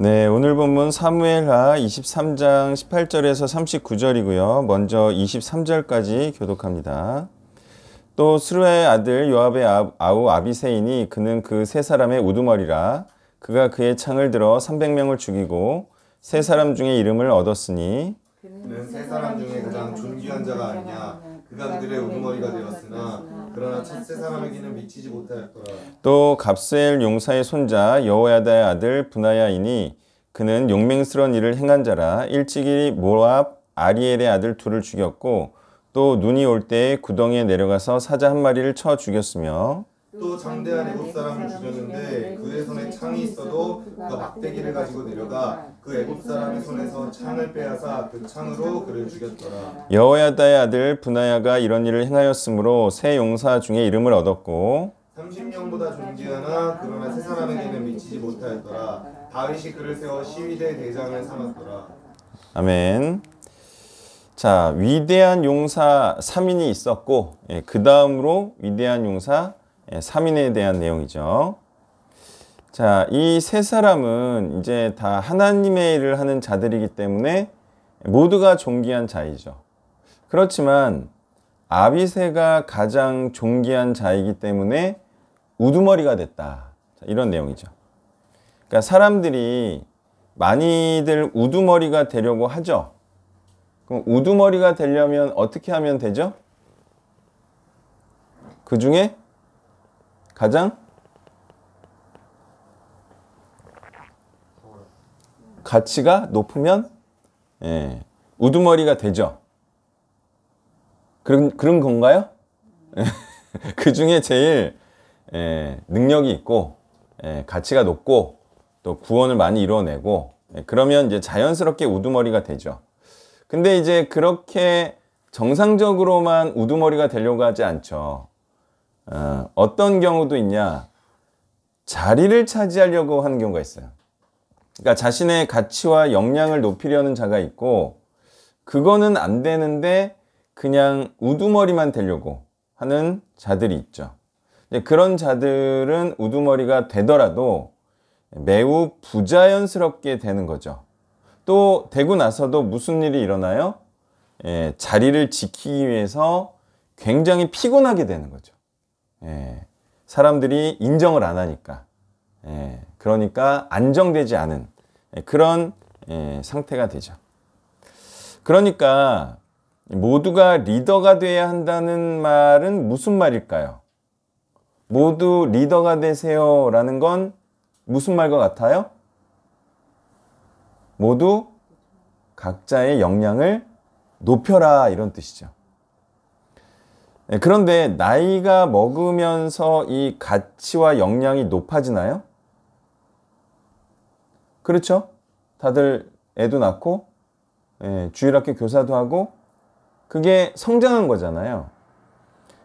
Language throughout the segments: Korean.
네, 오늘 본문 사무엘하 23장 18절에서 39절이고요. 먼저 23절까지 교독합니다. 또 스루야의 아들 요압의 아우 아비새이니 그는 그 세 사람의 우두머리라. 그가 그의 창을 들어 300명을 죽이고 세 사람 중에 이름을 얻었으니 그는 세 사람 중에 가장 존귀한 자가 아니냐. 그가 그들의 우두머리가 되었으나 그러나 첫세 사람에게는 미치지 못하였더라. 또 갑스엘 용사의 손자 여호야다의 아들 분하야이니 그는 용맹스러운 일을 행한 자라. 일찍이 모압 아리엘의 아들 둘을 죽였고 또 눈이 올 때에 구덩이에 내려가서 사자 한 마리를 쳐 죽였으며 또 장대한 애굽 사람을 죽였는데 그의 손에 창이 있어도 그가 막대기를 가지고 내려가 그 애굽 사람의 손에서 창을 빼앗아 그 창으로 그를 죽였더라. 여호야다의 아들 분하야가 이런 일을 행하였으므로 세 용사 중에 이름을 얻었고 30명보다 존귀하나 그러나 세 사람에게는 미치지 못하였더라. 다윗이 그를 세워 시위대 대장을 삼았더라. 아멘. 자, 위대한 용사 3인이 있었고 그 다음으로 위대한 용사 3인에 대한 내용이죠. 자, 이 세 사람은 이제 다 하나님의 일을 하는 자들이기 때문에 모두가 존귀한 자이죠. 그렇지만 아비새가 가장 존귀한 자이기 때문에 우두머리가 됐다. 자, 이런 내용이죠. 그러니까 사람들이 많이들 우두머리가 되려고 하죠. 그럼 우두머리가 되려면 어떻게 하면 되죠? 그 중에 가장 가치가 높으면 우두머리가 되죠. 그런 건가요? 그 중에 제일 능력이 있고 가치가 높고 또 구원을 많이 이뤄내고 그러면 이제 자연스럽게 우두머리가 되죠. 근데 이제 그렇게 정상적으로만 우두머리가 되려고 하지 않죠. 어떤 경우도 있냐? 자리를 차지하려고 하는 경우가 있어요. 그러니까 자신의 가치와 역량을 높이려는 자가 있고 그거는 안 되는데 그냥 우두머리만 되려고 하는 자들이 있죠. 그런 자들은 우두머리가 되더라도 매우 부자연스럽게 되는 거죠. 또 되고 나서도 무슨 일이 일어나요? 자리를 지키기 위해서 굉장히 피곤하게 되는 거죠. 사람들이 인정을 안 하니까. 그러니까 안정되지 않은 그런 상태가 되죠. 그러니까 모두가 리더가 돼야 한다는 말은 무슨 말일까요? 모두 리더가 되세요 라는 건 무슨 말과 같아요? 모두 각자의 역량을 높여라 이런 뜻이죠. 그런데 나이가 먹으면서 이 가치와 역량이 높아지나요? 그렇죠? 다들 애도 낳고 주일학교 교사도 하고 그게 성장한 거잖아요.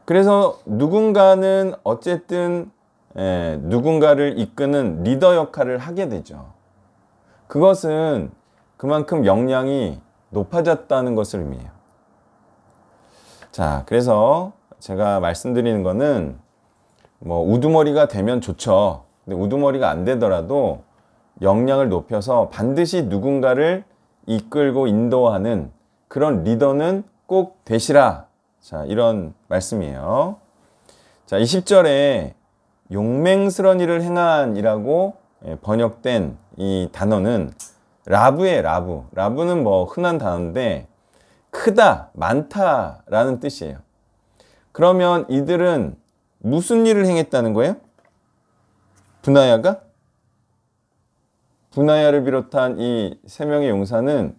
그래서 누군가는 어쨌든 누군가를 이끄는 리더 역할을 하게 되죠. 그것은 그만큼 역량이 높아졌다는 것을 의미해요. 자, 그래서 제가 말씀드리는 거는 뭐 우두머리가 되면 좋죠. 근데 우두머리가 안 되더라도 역량을 높여서 반드시 누군가를 이끌고 인도하는 그런 리더는 꼭 되시라. 자, 이런 말씀이에요. 자, 20절에 용맹스러운 일을 행한이라고 번역된 이 단어는 라브예요, 라브. 라브는 뭐 흔한 단어인데 크다, 많다라는 뜻이에요. 그러면 이들은 무슨 일을 행했다는 거예요? 분하야가? 분하야를 비롯한 이 세 명의 용사는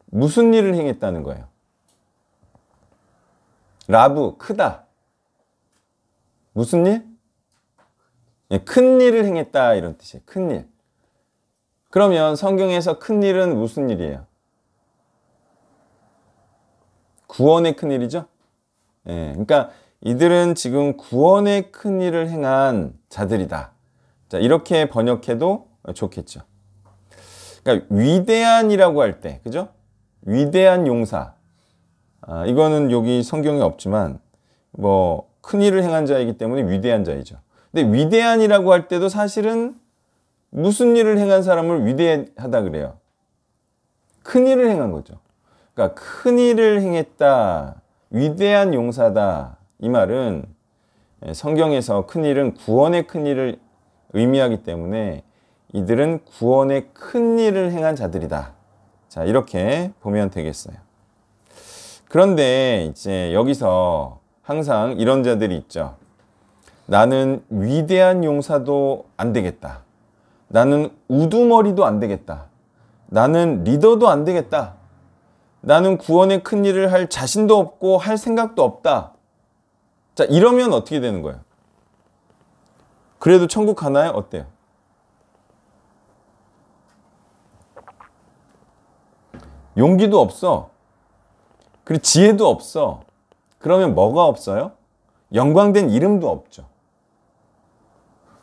무슨 일을 행했다는 거예요? 라브, 크다. 무슨 일? 큰 일을 행했다 이런 뜻이에요. 큰 일. 그러면 성경에서 큰 일은 무슨 일이에요? 구원의 큰 일이죠. 그러니까 이들은 지금 구원의 큰 일을 행한 자들이다. 자, 이렇게 번역해도 좋겠죠. 그러니까 위대한이라고 할 때, 그죠? 위대한 용사. 이거는 여기 성경에 없지만 뭐 큰 일을 행한 자이기 때문에 위대한 자이죠. 근데 위대한이라고 할 때도 사실은 무슨 일을 행한 사람을 위대하다 그래요? 큰 일을 행한 거죠. 그러니까 큰 일을 행했다, 위대한 용사다. 이 말은 성경에서 큰 일은 구원의 큰 일을 의미하기 때문에 이들은 구원의 큰 일을 행한 자들이다. 자, 이렇게 보면 되겠어요. 그런데 이제 여기서 항상 이런 자들이 있죠. 나는 위대한 용사도 안 되겠다. 나는 우두머리도 안 되겠다. 나는 리더도 안 되겠다. 나는 구원의 큰 일을 할 자신도 없고 할 생각도 없다. 자, 이러면 어떻게 되는 거예요? 그래도 천국 가나요? 어때요? 용기도 없어. 그리고 지혜도 없어. 그러면 뭐가 없어요? 영광된 이름도 없죠.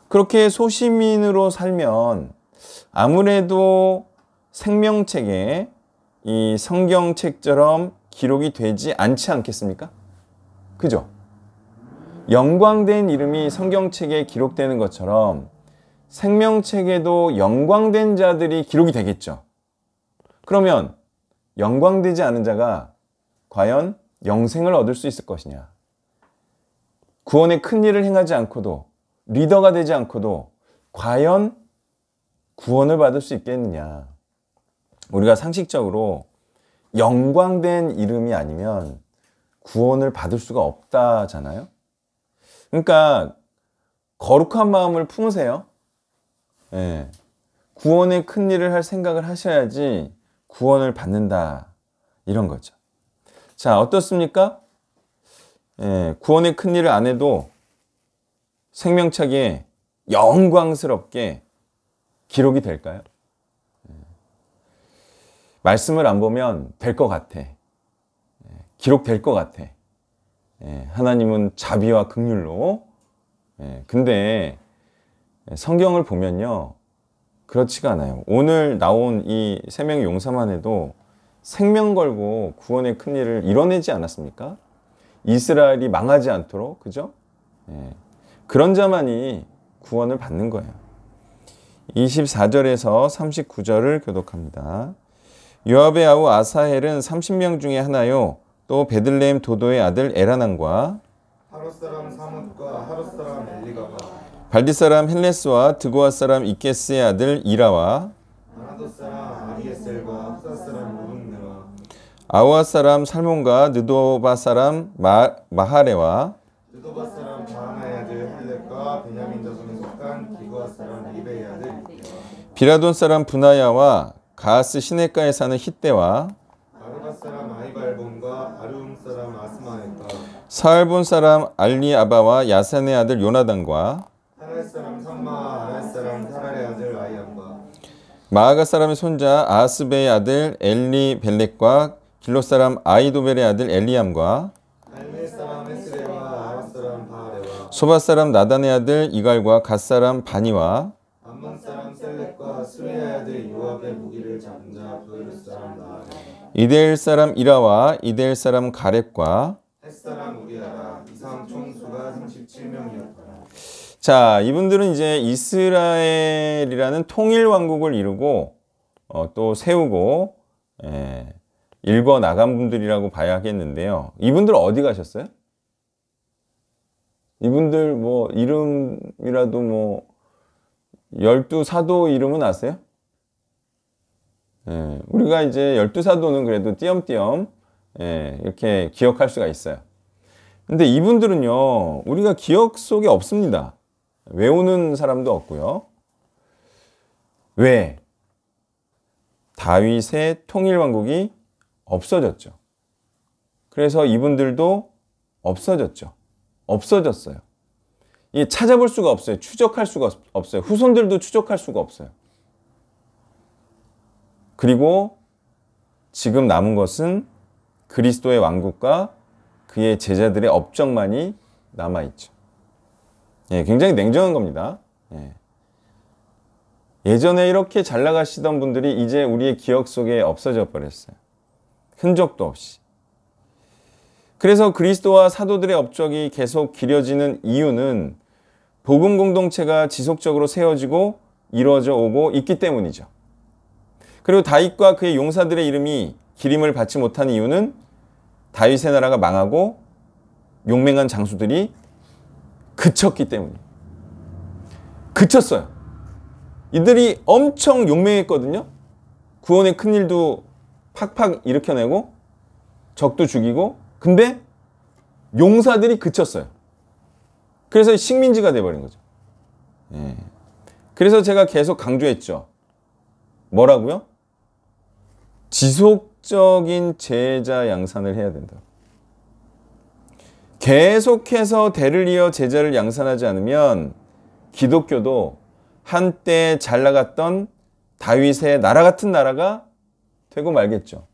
그렇게 소시민으로 살면 아무래도 생명책에 이 성경책처럼 기록이 되지 않지 않겠습니까? 그죠? 영광된 이름이 성경책에 기록되는 것처럼 생명책에도 영광된 자들이 기록이 되겠죠. 그러면 영광되지 않은 자가 과연 영생을 얻을 수 있을 것이냐? 구원의 큰 일을 행하지 않고도, 리더가 되지 않고도 과연 구원을 받을 수 있겠느냐? 우리가 상식적으로 영광된 이름이 아니면 구원을 받을 수가 없다잖아요. 그러니까 거룩한 마음을 품으세요. 예. 구원의 큰 일을 할 생각을 하셔야지 구원을 받는다. 이런 거죠. 자, 어떻습니까? 예, 구원의 큰 일을 안 해도 생명책에 영광스럽게 기록이 될까요? 말씀을 안 보면 될 것 같아. 기록될 것 같아. 하나님은 자비와 긍휼로. 근데 성경을 보면요, 그렇지가 않아요. 오늘 나온 이 세 명의 용사만 해도 생명 걸고 구원의 큰 일을 이뤄내지 않았습니까? 이스라엘이 망하지 않도록, 그죠? 그런 자만이 구원을 받는 거예요. 24절에서 39절을 교독합니다. 요압의 아우 아사헬은 30명 중에 하나요. 또 베들레헴 도도의 아들 에라난과 하롯 사람 사뭇과 하롯 사람 엘리가와 발디 사람 헬레스와 드고아 사람 이케스의 아들 이라와 아나돗 사람 아비에셀과 후사 사람 우rum네와 아우아 사람 살몬과 느도바 사람 마하레와 느도바 사람 바하나의 아들 헬렉과 베냐민 자손에 속한 기브아 사람 리베의 아들 비라돈 사람 분하야와 가하스 시내가에 사는 hit대와 아르바 사람 아이발본과 아르움 사람 아스마엘과 사알본 사람 알리아바와 야산의 아들 요나단과 하날 사람 삼마와 아날 사람 사랄의 아들 아이암과 마아가 사람의 손자 아하스베의 아들 엘리벨렉과 길롯 사람 아이도벨의 아들 엘리암과 갈멜 사람 에스레와 아랍 사람 바하레와 소바 사람 나단의 아들 이갈과 갓 사람 바니와 암몬 사람 셀렉과 수레의 아들 요압의 무기를 잡은 자 브에르 사람 나하레 이데엘 사람 이라와 이데엘 사람 가렙과 헷 사람 우리아라 이상 총수가 37명이었더라. 자, 이분들은 이제 이스라엘이라는 통일 왕국을 이루고 또 세우고 일궈 나간 분들이라고 봐야 하겠는데요. 이분들 어디 가셨어요? 이분들 뭐 이름이라도 뭐 12사도 이름은 아세요? 우리가 이제 12사도는 그래도 띄엄띄엄 이렇게 기억할 수가 있어요. 근데 이분들은요, 우리가 기억 속에 없습니다. 외우는 사람도 없고요. 왜? 다윗의 통일왕국이 없어졌죠. 그래서 이분들도 없어졌죠. 없어졌어요. 이게 찾아볼 수가 없어요. 추적할 수가 없어요. 후손들도 추적할 수가 없어요. 그리고 지금 남은 것은 그리스도의 왕국과 그의 제자들의 업적만이 남아있죠. 굉장히 냉정한 겁니다. 예전에 이렇게 잘 나가시던 분들이 이제 우리의 기억 속에 없어져 버렸어요. 흔적도 없이. 그래서 그리스도와 사도들의 업적이 계속 길어지는 이유는 복음 공동체가 지속적으로 세워지고 이루어져 오고 있기 때문이죠. 그리고 다윗과 그의 용사들의 이름이 기림을 받지 못한 이유는 다윗의 나라가 망하고 용맹한 장수들이 그쳤기 때문이에요. 그쳤어요. 이들이 엄청 용맹했거든요. 구원의 큰일도 팍팍 일으켜내고 적도 죽이고, 근데 용사들이 그쳤어요. 그래서 식민지가 돼버린 거죠. 예. 그래서 제가 계속 강조했죠. 뭐라고요? 지속적인 제자 양산을 해야 된다. 계속해서 대를 이어 제자를 양산하지 않으면 기독교도 한때 잘 나갔던 다윗의 나라 같은 나라가 되고 말겠죠.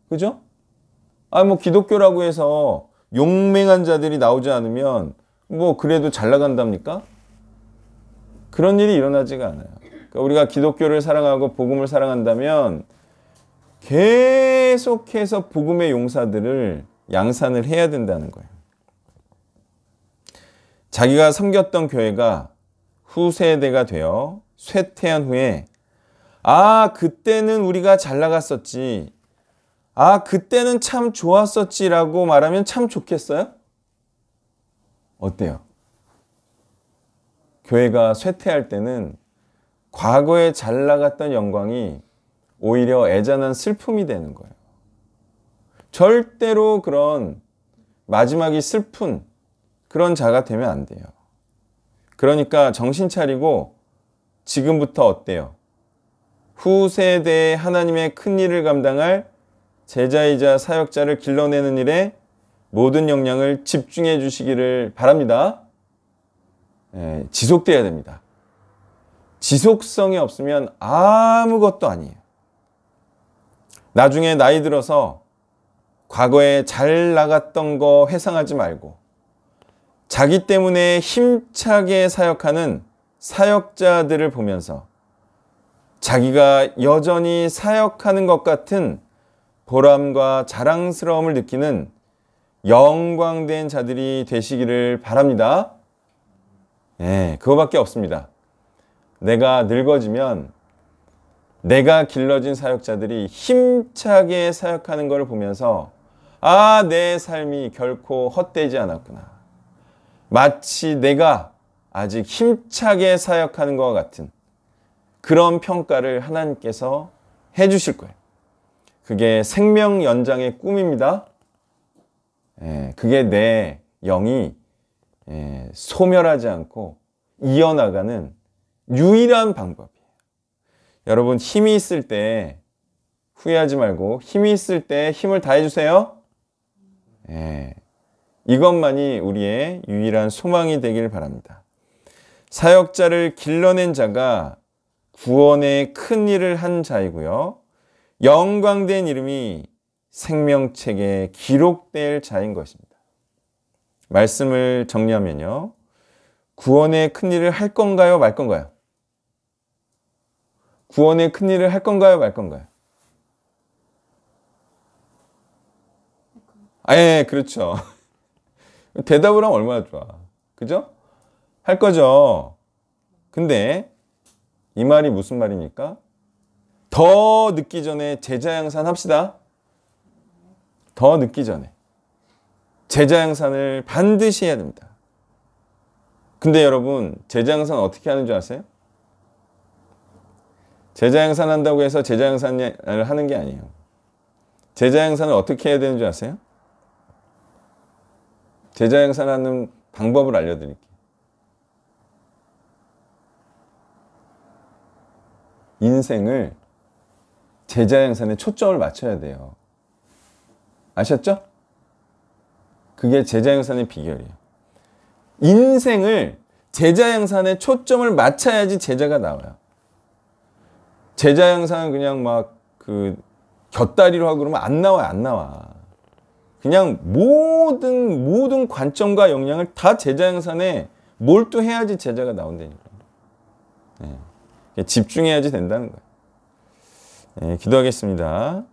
그죠? 뭐 기독교라고 해서 용맹한 자들이 나오지 않으면 뭐 그래도 잘 나간답니까? 그런 일이 일어나지가 않아요. 그러니까 우리가 기독교를 사랑하고 복음을 사랑한다면 계속해서 복음의 용사들을 양산을 해야 된다는 거예요. 자기가 섬겼던 교회가 후세대가 되어 쇠퇴한 후에 그때는 우리가 잘 나갔었지, 그때는 참 좋았었지라고 말하면 참 좋겠어요? 어때요? 교회가 쇠퇴할 때는 과거에 잘 나갔던 영광이 오히려 애잔한 슬픔이 되는 거예요. 절대로 그런 마지막이 슬픈 그런 자가 되면 안 돼요. 그러니까 정신 차리고 지금부터 어때요? 후세대에 하나님의 큰 일을 감당할 제자이자 사역자를 길러내는 일에 모든 역량을 집중해 주시기를 바랍니다. 지속돼야 됩니다. 지속성이 없으면 아무것도 아니에요. 나중에 나이 들어서 과거에 잘 나갔던 거 회상하지 말고 자기 때문에 힘차게 사역하는 사역자들을 보면서 자기가 여전히 사역하는 것 같은 보람과 자랑스러움을 느끼는 영광된 자들이 되시기를 바랍니다. 그거밖에 없습니다. 내가 늙어지면 내가 길러진 사역자들이 힘차게 사역하는 것을 보면서 내 삶이 결코 헛되지 않았구나. 마치 내가 아직 힘차게 사역하는 것과 같은 그런 평가를 하나님께서 해주실 거예요. 그게 생명 연장의 꿈입니다. 그게 내 영이 소멸하지 않고 이어나가는 유일한 방법이에요. 여러분, 힘이 있을 때 후회하지 말고 힘이 있을 때 힘을 다해 주세요. 이것만이 우리의 유일한 소망이 되길 바랍니다. 사역자를 길러낸 자가 구원의 큰 일을 한 자이고요. 영광된 이름이 생명책에 기록될 자인 것입니다. 말씀을 정리하면요. 구원의 큰 일을 할 건가요, 말 건가요? 구원의 큰 일을 할 건가요, 말 건가요? 그렇죠. 대답을 하면 얼마나 좋아. 그죠? 할 거죠. 근데 이 말이 무슨 말입니까? 더 늦기 전에 제자 양산 합시다. 더 늦기 전에. 제자 양산을 반드시 해야 됩니다. 근데 여러분, 제자 양산 어떻게 하는 줄 아세요? 제자 양산 한다고 해서 제자 양산을 하는 게 아니에요. 제자 양산을 어떻게 해야 되는 줄 아세요? 제자 양산하는 방법을 알려드릴게요. 인생을 제자 양산에 초점을 맞춰야 돼요. 아셨죠? 그게 제자 양산의 비결이에요. 인생을 제자 양산에 초점을 맞춰야지 제자가 나와요. 제자 양산은 그냥 막 곁다리로 하고 그러면 안 나와. 그냥 모든 관점과 역량을 다 제자 양산에 몰두해야지 제자가 나온다니까. 집중해야지 된다는 거예요. 기도하겠습니다.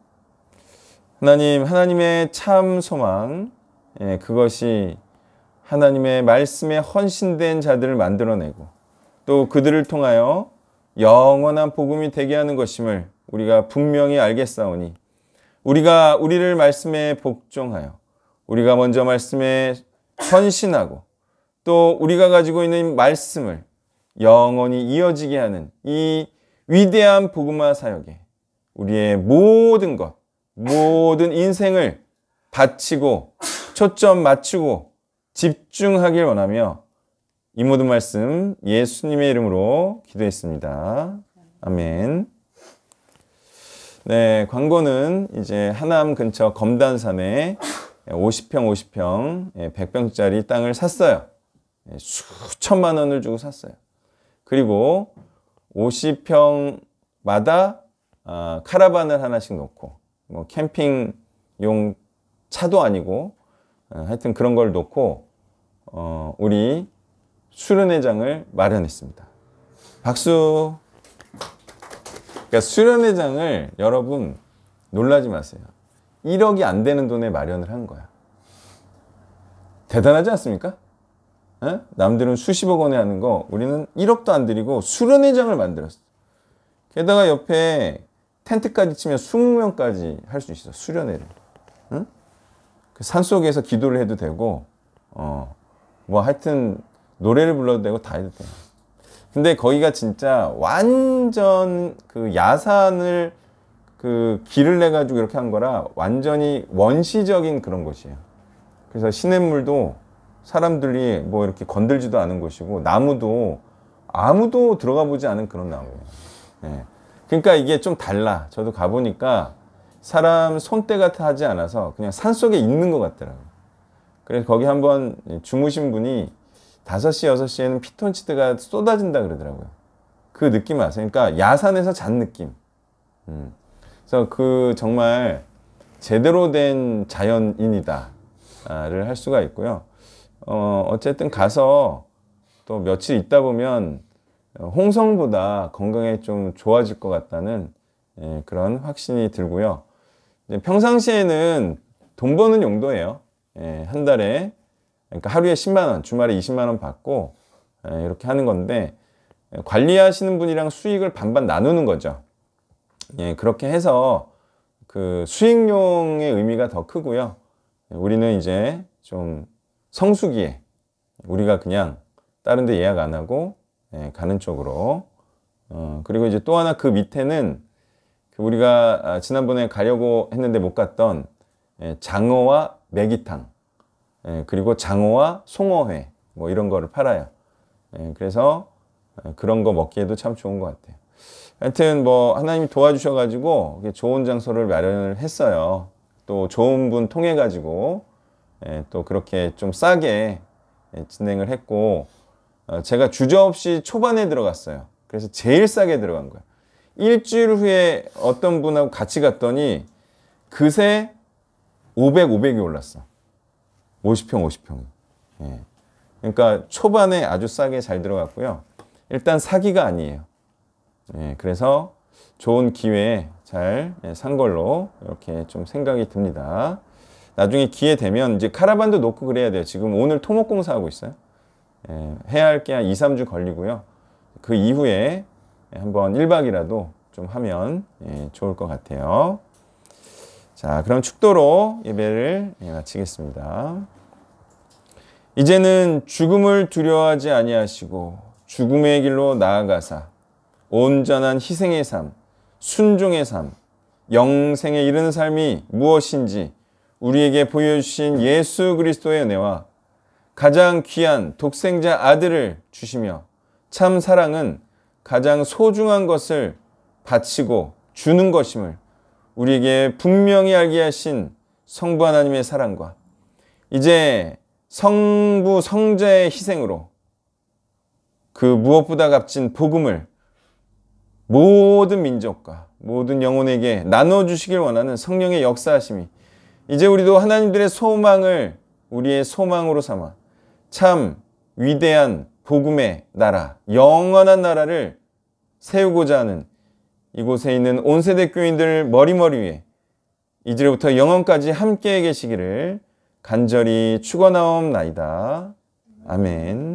하나님의 참 소망, 그것이 하나님의 말씀에 헌신된 자들을 만들어내고 또 그들을 통하여 영원한 복음이 되게 하는 것임을 우리가 분명히 알겠사오니 우리가 우리를 말씀에 복종하여 우리가 먼저 말씀에 헌신하고 또 우리가 가지고 있는 말씀을 영원히 이어지게 하는 이 위대한 복음화 사역에 우리의 모든 것, 모든 인생을 바치고 초점 맞추고 집중하길 원하며 이 모든 말씀 예수님의 이름으로 기도했습니다. 아멘. 네, 광고는 이제 하남 근처 검단산에 50평 100평짜리 땅을 샀어요. 수천만 원을 주고 샀어요. 그리고 50평마다 카라반을 하나씩 놓고 뭐 캠핑용 차도 아니고 하여튼 그런 걸 놓고 우리 수련회장을 마련했습니다. 박수. 그러니까 수련회장을 여러분 놀라지 마세요. 1억이 안 되는 돈에 마련을 한 거야. 대단하지 않습니까? 에? 남들은 수십억 원에 하는 거 우리는 1억도 안 들이고 수련회장을 만들었어. 게다가 옆에 텐트까지 치면 20명까지 할 수 있어. 수련회를. 응? 그 산속에서 기도를 해도 되고 뭐 하여튼 노래를 불러도 되고 다 해도 돼요. 근데 거기가 진짜 완전 그 야산을 그 길을 내 가지고 이렇게 한 거라 완전히 원시적인 그런 곳이에요. 그래서 시냇물도 사람들이 뭐 이렇게 건들지도 않은 곳이고 나무도 아무도 들어가 보지 않은 그런 나무예요. 예. 그러니까 이게 좀 달라. 저도 가보니까 사람 손때가 하지 않아서 그냥 산속에 있는 것 같더라고요. 그래서 거기 한번 주무신 분이 5시, 6시에는 피톤치드가 쏟아진다 그러더라고요. 그 느낌 아세요? 그러니까 야산에서 잔 느낌. 그래서 그 정말 제대로 된 자연인이다를 할 수가 있고요. 어쨌든 가서 또 며칠 있다 보면 홍성보다 건강에 좀 좋아질 것 같다는 그런 확신이 들고요. 평상시에는 돈 버는 용도예요. 한 달에 그러니까 하루에 10만 원, 주말에 20만 원 받고 이렇게 하는 건데 관리하시는 분이랑 수익을 반반 나누는 거죠. 그렇게 해서 그 수익용의 의미가 더 크고요. 우리는 이제 좀 성수기에 우리가 그냥 다른 데 예약 안 하고 가는 쪽으로 그리고 이제 또 하나 그 밑에는 우리가 지난번에 가려고 했는데 못 갔던 장어와 메기탕 그리고 장어와 송어회 뭐 이런 거를 팔아요. 그래서 그런 거 먹기에도 참 좋은 것 같아요. 하여튼 뭐 하나님이 도와주셔가지고 좋은 장소를 마련을 했어요. 또 좋은 분 통해 가지고 또 그렇게 좀 싸게 진행을 했고 제가 주저없이 초반에 들어갔어요. 그래서 제일 싸게 들어간 거예요. 일주일 후에 어떤 분하고 같이 갔더니 그새 500이 올랐어. 50평. 예. 그러니까 초반에 아주 싸게 잘 들어갔고요. 일단 사기가 아니에요. 예. 그래서 좋은 기회에 잘 산 걸로 이렇게 좀 생각이 듭니다. 나중에 기회 되면 이제 카라반도 놓고 그래야 돼요. 지금 오늘 토목공사 하고 있어요. 예. 해야 할 게 한 2, 3주 걸리고요. 그 이후에 한번 1박이라도 좀 하면 좋을 것 같아요. 자, 그럼 축도로 예배를 마치겠습니다. 이제는 죽음을 두려워하지 아니하시고 죽음의 길로 나아가사 온전한 희생의 삶, 순종의 삶, 영생에 이르는 삶이 무엇인지 우리에게 보여주신 예수 그리스도의 은혜와 가장 귀한 독생자 아들을 주시며 참 사랑은 가장 소중한 것을 바치고 주는 것임을 우리에게 분명히 알게 하신 성부 하나님의 사랑과 이제 성부 성자의 희생으로 그 무엇보다 값진 복음을 모든 민족과 모든 영혼에게 나눠주시길 원하는 성령의 역사하심이 이제 우리도 하나님들의 소망을 우리의 소망으로 삼아 참 위대한 복음의 나라, 영원한 나라를 세우고자 하는 이곳에 있는 온 세대 교인들 머리머리 위에 이제부터 영원까지 함께 계시기를 간절히 축원하옵나이다. 아멘.